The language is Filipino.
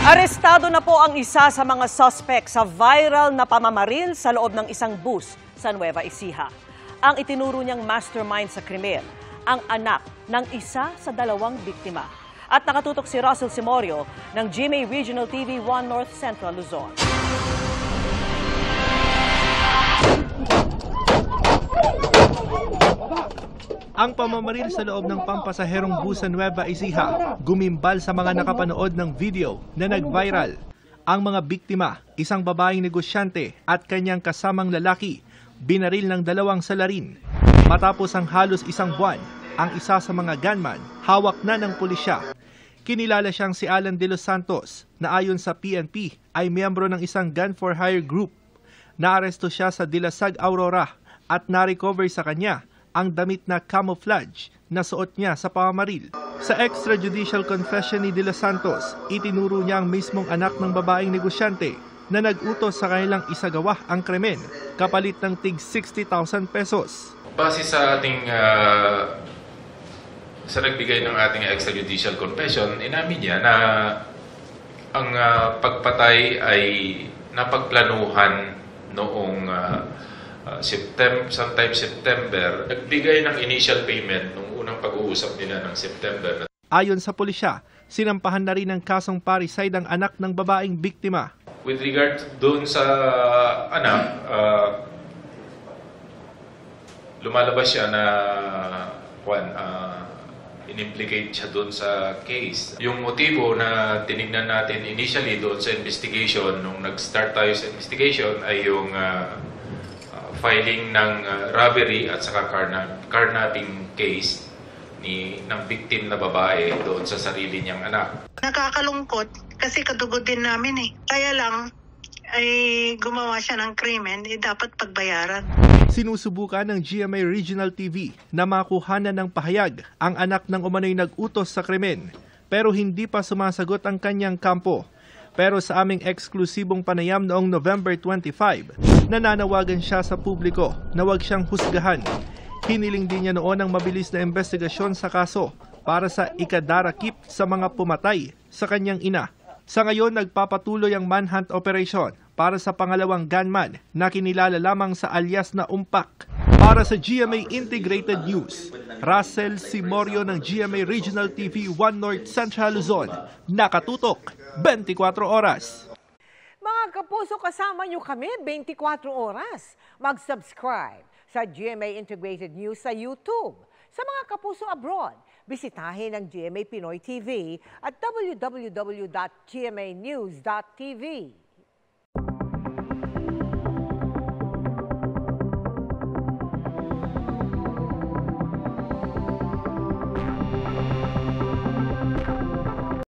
Arestado na po ang isa sa mga suspect sa viral na pamamaril sa loob ng isang bus sa Nueva Ecija. Ang itinuro niyang mastermind sa krimen, ang anak ng isa sa dalawang biktima. At nakatutok si Russell Simorio ng GMA Regional TV 1 North Central Luzon. Ang pamamaril sa loob ng pampasaherong bus sa Nueva Ecija gumimbal sa mga nakapanood ng video na nag-viral. Ang mga biktima, isang babaeng negosyante at kanyang kasamang lalaki, binaril ng dalawang salarin. Matapos ang halos isang buwan, ang isa sa mga gunman hawak na ng pulisya. Kinilala siyang si Alan De Los Santos na ayon sa PNP ay miyembro ng isang gun for hire group. Naaresto siya sa Dilasag, Aurora at na-recover sa kanya ang damit na camouflage na suot niya sa pamamaril. Sa extrajudicial confession ni De Los Santos, itinuro niya ang mismong anak ng babaeng negosyante na nag-utos sa kanilang isagawa ang krimen kapalit ng tig 60,000 pesos. Base sa ating sa nagbigay ng ating extrajudicial confession, inamin niya na ang pagpatay ay napagplanuhan noong sometime September. Nagbigay ng initial payment nung unang pag-uusap nila ng September. Ayon sa pulisya, sinampahan na rin ng kasong parricide ang anak ng babaeng biktima. With regard doon sa anak, lumalabas siya na in-implicate siya doon sa case. Yung motibo na tinignan natin initially doon sa investigation, nung nag-start tayo sa investigation, ay yung filing ng robbery at saka carnapping case ng victim na babae doon sa sarili niyang anak. Nakakalungkot kasi kadugo din namin eh. Kaya lang ay gumawa siya ng krimen, dapat pagbayaran. Sinusubukan ng GMA Regional TV na makuhanan ng pahayag ang anak ng umano'y nag-utos sa krimen, pero hindi pa sumasagot ang kanyang kampo. Pero sa aming eksklusibong panayam noong November 25, nananawagan siya sa publiko na huwag siyang husgahan. Hiniling din niya noon ang mabilis na investigasyon sa kaso para sa ikadarakip sa mga pumatay sa kanyang ina. Sa ngayon, nagpapatuloy ang manhunt operation para sa pangalawang gunman na kinilala lamang sa alias na Umpak. Para sa GMA Integrated News, Russell Simorio ng GMA Regional TV 1 North Central Luzon, nakatutok 24 oras. Mga kapuso, kasama niyo kami 24 oras. Mag-subscribe sa GMA Integrated News sa YouTube. Sa mga kapuso abroad, bisitahin ang GMA Pinoy TV at www.gmanews.tv.